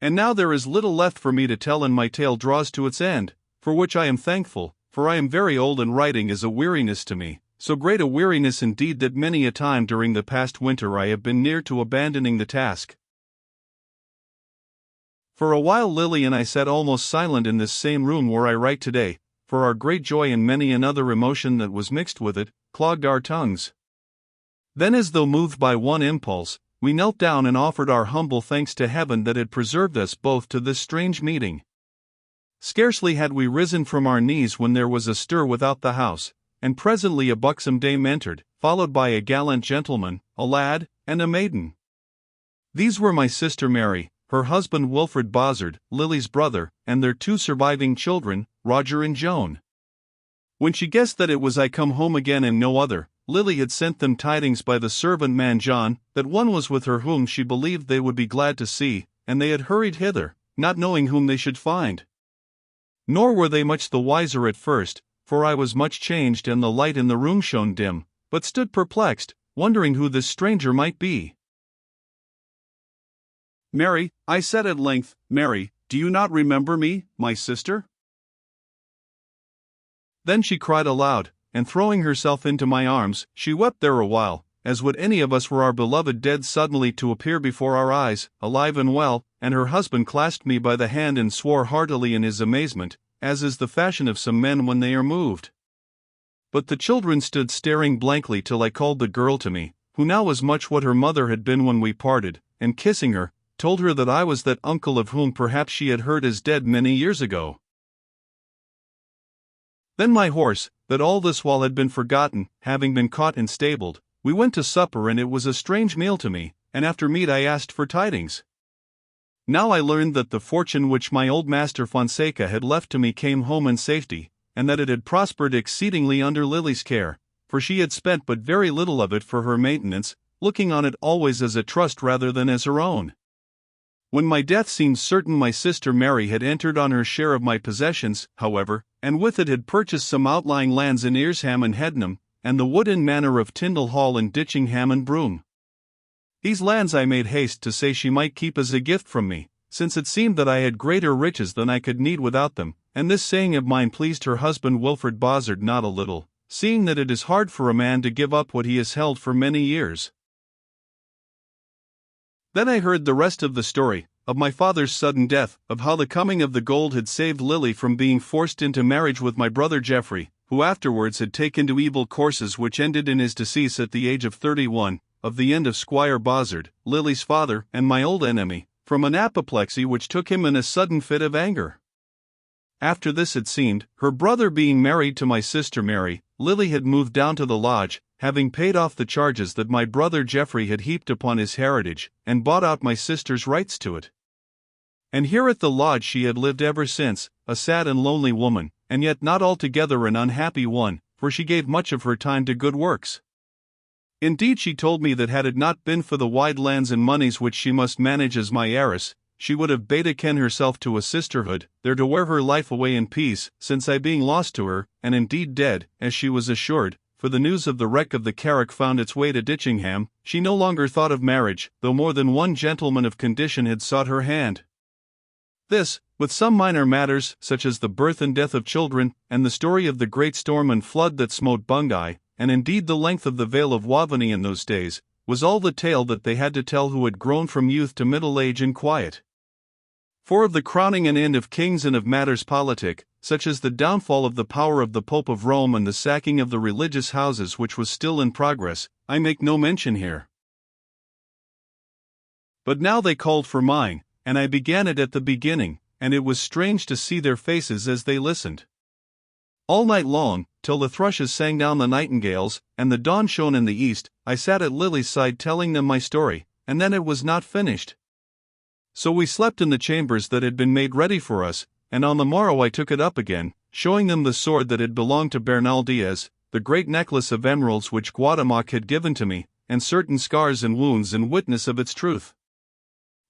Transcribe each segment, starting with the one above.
And now there is little left for me to tell, and my tale draws to its end, for which I am thankful, for I am very old and writing is a weariness to me, so great a weariness indeed that many a time during the past winter I have been near to abandoning the task. For a while Lily and I sat almost silent in this same room where I write today, for our great joy and many another emotion that was mixed with it, clogged our tongues. Then, as though moved by one impulse, we knelt down and offered our humble thanks to heaven that had preserved us both to this strange meeting. Scarcely had we risen from our knees when there was a stir without the house, and presently a buxom dame entered, followed by a gallant gentleman, a lad, and a maiden. These were my sister Mary, her husband Wilfred Bozzard, Lily's brother, and their 2 surviving children, Roger and Joan. When she guessed that it was I come home again and no other, Lily had sent them tidings by the servant man John, that one was with her whom she believed they would be glad to see, and they had hurried hither, not knowing whom they should find. Nor were they much the wiser at first, for I was much changed and the light in the room shone dim, but stood perplexed, wondering who this stranger might be. "Mary," I said at length, "Mary, do you not remember me, my sister?" Then she cried aloud, and throwing herself into my arms, she wept there a while, as would any of us were our beloved dead suddenly to appear before our eyes, alive and well, and her husband clasped me by the hand and swore heartily in his amazement, as is the fashion of some men when they are moved. But the children stood staring blankly till I called the girl to me, who now was much what her mother had been when we parted, and kissing her, told her that I was that uncle of whom perhaps she had heard as dead many years ago. Then my horse, that all this while had been forgotten, having been caught and stabled, we went to supper, and it was a strange meal to me, and after meat I asked for tidings. Now I learned that the fortune which my old master Fonseca had left to me came home in safety, and that it had prospered exceedingly under Lily's care, for she had spent but very little of it for her maintenance, looking on it always as a trust rather than as her own. When my death seemed certain, my sister Mary had entered on her share of my possessions, however, and with it had purchased some outlying lands in Earsham and Headnam, and the wooden manor of Tyndall Hall in Ditchingham and Broome. These lands I made haste to say she might keep as a gift from me, since it seemed that I had greater riches than I could need without them, and this saying of mine pleased her husband Wilfred Bozzard not a little, seeing that it is hard for a man to give up what he has held for many years. Then I heard the rest of the story, of my father's sudden death, of how the coming of the gold had saved Lily from being forced into marriage with my brother Geoffrey, who afterwards had taken to evil courses which ended in his decease at the age of 31, of the end of Squire Bozzard, Lily's father, and my old enemy, from an apoplexy which took him in a sudden fit of anger. After this, it seemed, her brother being married to my sister Mary, Lily had moved down to the lodge, having paid off the charges that my brother Geoffrey had heaped upon his heritage, and bought out my sister's rights to it. And here at the lodge she had lived ever since, a sad and lonely woman, and yet not altogether an unhappy one, for she gave much of her time to good works. Indeed, she told me that had it not been for the wide lands and moneys which she must manage as my heiress, she would have bade ken herself to a sisterhood, there to wear her life away in peace, since I being lost to her, and indeed dead, as she was assured, for the news of the wreck of the Carrack found its way to Ditchingham, she no longer thought of marriage, though more than one gentleman of condition had sought her hand. This, with some minor matters, such as the birth and death of children, and the story of the great storm and flood that smote Bungay, and indeed the length of the Vale of Waveney in those days, was all the tale that they had to tell who had grown from youth to middle age in quiet. For of the crowning and end of kings and of matters politic, such as the downfall of the power of the Pope of Rome and the sacking of the religious houses which was still in progress, I make no mention here. But now they called for mine, and I began it at the beginning, and it was strange to see their faces as they listened. All night long, till the thrushes sang down the nightingales, and the dawn shone in the east, I sat at Lily's side telling them my story, and then it was not finished. So we slept in the chambers that had been made ready for us, and on the morrow I took it up again, showing them the sword that had belonged to Bernal Diaz, the great necklace of emeralds which Guatemoc had given to me, and certain scars and wounds in witness of its truth.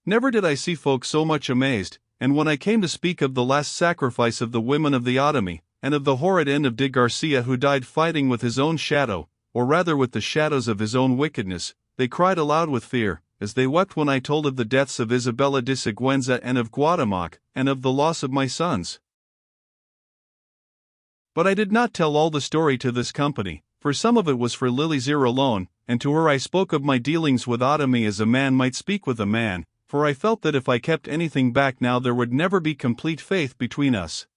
Never did I see folk so much amazed, and when I came to speak of the last sacrifice of the women of the Otomy, and of the horrid end of de Garcia who died fighting with his own shadow, or rather with the shadows of his own wickedness, they cried aloud with fear, as they wept when I told of the deaths of Isabella de Siguenza and of Guatemoc, and of the loss of my sons. But I did not tell all the story to this company, for some of it was for Lily's ear alone, and to her I spoke of my dealings with Otomy as a man might speak with a man, for I felt that if I kept anything back now there would never be complete faith between us.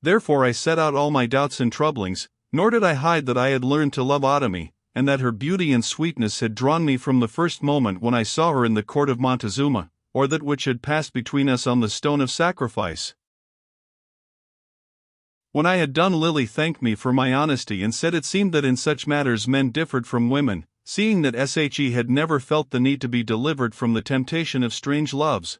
Therefore I set out all my doubts and troublings, nor did I hide that I had learned to love Otomy, and that her beauty and sweetness had drawn me from the first moment when I saw her in the court of Montezuma, or that which had passed between us on the stone of sacrifice. When I had done, Lily thanked me for my honesty and said it seemed that in such matters men differed from women, seeing that she had never felt the need to be delivered from the temptation of strange loves.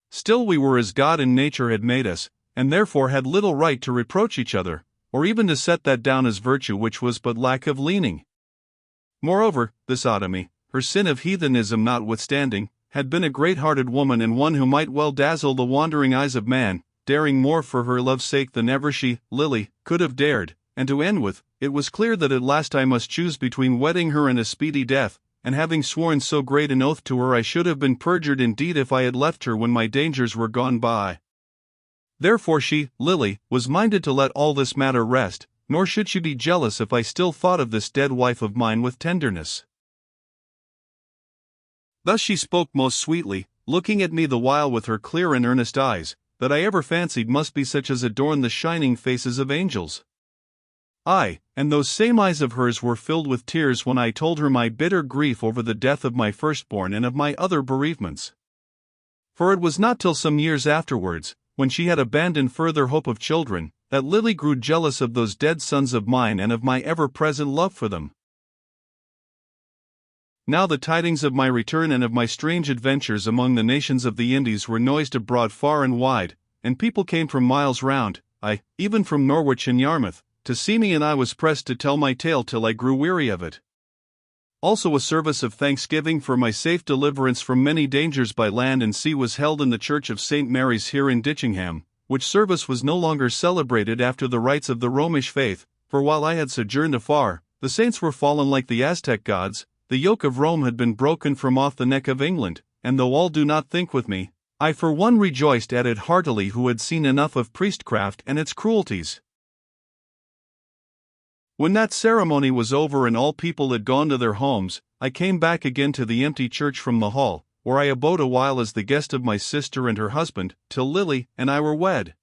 Still we were as God and nature had made us, and therefore had little right to reproach each other, or even to set that down as virtue which was but lack of leaning. Moreover, this Otomy, her sin of heathenism notwithstanding, had been a great-hearted woman and one who might well dazzle the wandering eyes of man, daring more for her love's sake than ever she, Lily, could have dared, and to end with, it was clear that at last I must choose between wedding her and a speedy death, and having sworn so great an oath to her I should have been perjured indeed if I had left her when my dangers were gone by. Therefore she, Lily, was minded to let all this matter rest, nor should she be jealous if I still thought of this dead wife of mine with tenderness. Thus she spoke most sweetly, looking at me the while with her clear and earnest eyes, that I ever fancied must be such as adorn the shining faces of angels. Ay, and those same eyes of hers were filled with tears when I told her my bitter grief over the death of my firstborn and of my other bereavements. For it was not till some years afterwards, when she had abandoned further hope of children, that Lily grew jealous of those dead sons of mine and of my ever-present love for them. Now the tidings of my return and of my strange adventures among the nations of the Indies were noised abroad far and wide, and people came from miles round, aye, even from Norwich and Yarmouth, to see me, and I was pressed to tell my tale till I grew weary of it. Also a service of thanksgiving for my safe deliverance from many dangers by land and sea was held in the church of St. Mary's here in Ditchingham, which service was no longer celebrated after the rites of the Romish faith, for while I had sojourned afar, the saints were fallen like the Aztec gods. The yoke of Rome had been broken from off the neck of England, and though all do not think with me, I for one rejoiced at it heartily who had seen enough of priestcraft and its cruelties. When that ceremony was over and all people had gone to their homes, I came back again to the empty church from the hall, where I abode a while as the guest of my sister and her husband, till Lily and I were wed.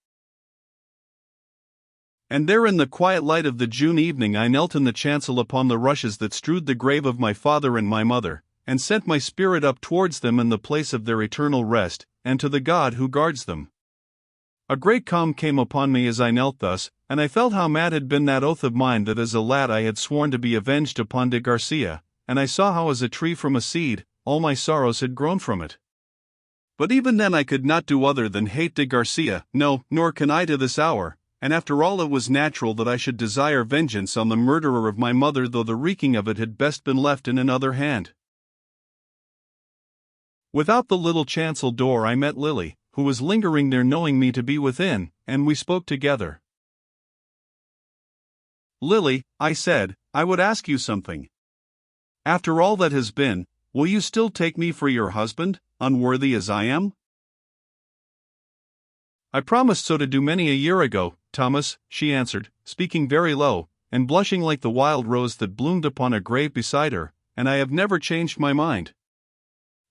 And there in the quiet light of the June evening I knelt in the chancel upon the rushes that strewed the grave of my father and my mother, and sent my spirit up towards them in the place of their eternal rest, and to the God who guards them. A great calm came upon me as I knelt thus, and I felt how mad had been that oath of mine that as a lad I had sworn to be avenged upon de Garcia, and I saw how as a tree from a seed, all my sorrows had grown from it. But even then I could not do other than hate de Garcia, no, nor can I to this hour. And after all it was natural that I should desire vengeance on the murderer of my mother, though the wreaking of it had best been left in another hand. Without the little chancel door I met Lily, who was lingering there knowing me to be within, and we spoke together. "Lily," I said, "I would ask you something. After all that has been, will you still take me for your husband, unworthy as I am?" "I promised so to do many a year ago, Thomas," she answered, speaking very low, and blushing like the wild rose that bloomed upon a grave beside her, "and I have never changed my mind.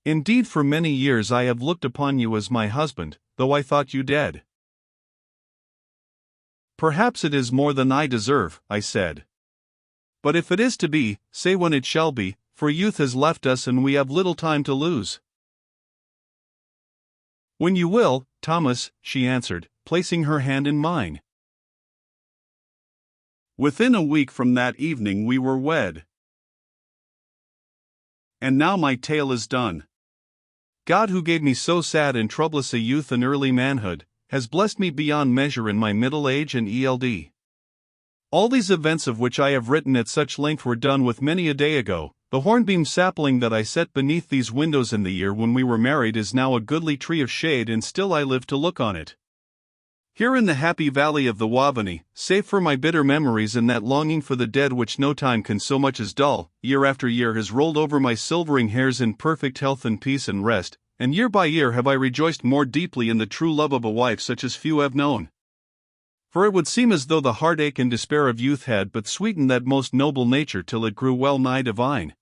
Indeed, for many years I have looked upon you as my husband, though I thought you dead." "Perhaps it is more than I deserve," I said. "But if it is to be, say when it shall be, for youth has left us and we have little time to lose." "When you will, Thomas," she answered, placing her hand in mine. Within a week from that evening we were wed. And now my tale is done. God, who gave me so sad and troublous a youth and early manhood, has blessed me beyond measure in my middle age and eld. All these events of which I have written at such length were done with many a day ago. The hornbeam sapling that I set beneath these windows in the year when we were married is now a goodly tree of shade, and still I live to look on it. Here in the happy valley of the Wavani, safe from my bitter memories and that longing for the dead which no time can so much as dull, year after year has rolled over my silvering hairs in perfect health and peace and rest, and year by year have I rejoiced more deeply in the true love of a wife such as few have known. For it would seem as though the heartache and despair of youth had but sweetened that most noble nature till it grew well nigh divine.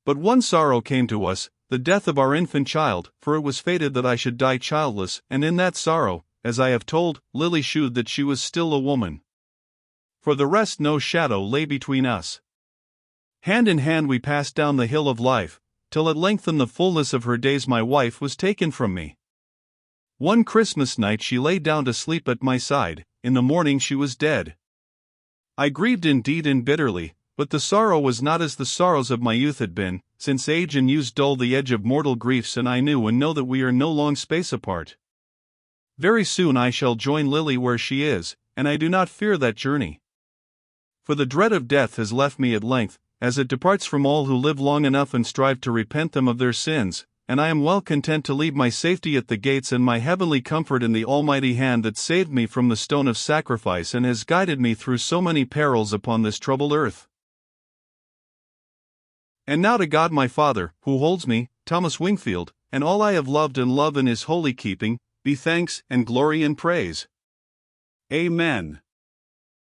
But one sorrow came to us, the death of our infant child, for it was fated that I should die childless, and in that sorrow, as I have told, Lily shewed that she was still a woman. For the rest no shadow lay between us. Hand in hand we passed down the hill of life, till at length in the fullness of her days my wife was taken from me. One Christmas night she lay down to sleep at my side, in the morning she was dead. I grieved indeed and bitterly, but the sorrow was not as the sorrows of my youth had been, since age and use dull the edge of mortal griefs, and I knew and know that we are no long space apart. Very soon I shall join Lily where she is, and I do not fear that journey. For the dread of death has left me at length, as it departs from all who live long enough and strive to repent them of their sins, and I am well content to leave my safety at the gates and my heavenly comfort in the almighty hand that saved me from the stone of sacrifice and has guided me through so many perils upon this troubled earth. And now to God my Father, who holds me, Thomas Wingfield, and all I have loved and love in his holy keeping, be thanks and glory and praise. Amen.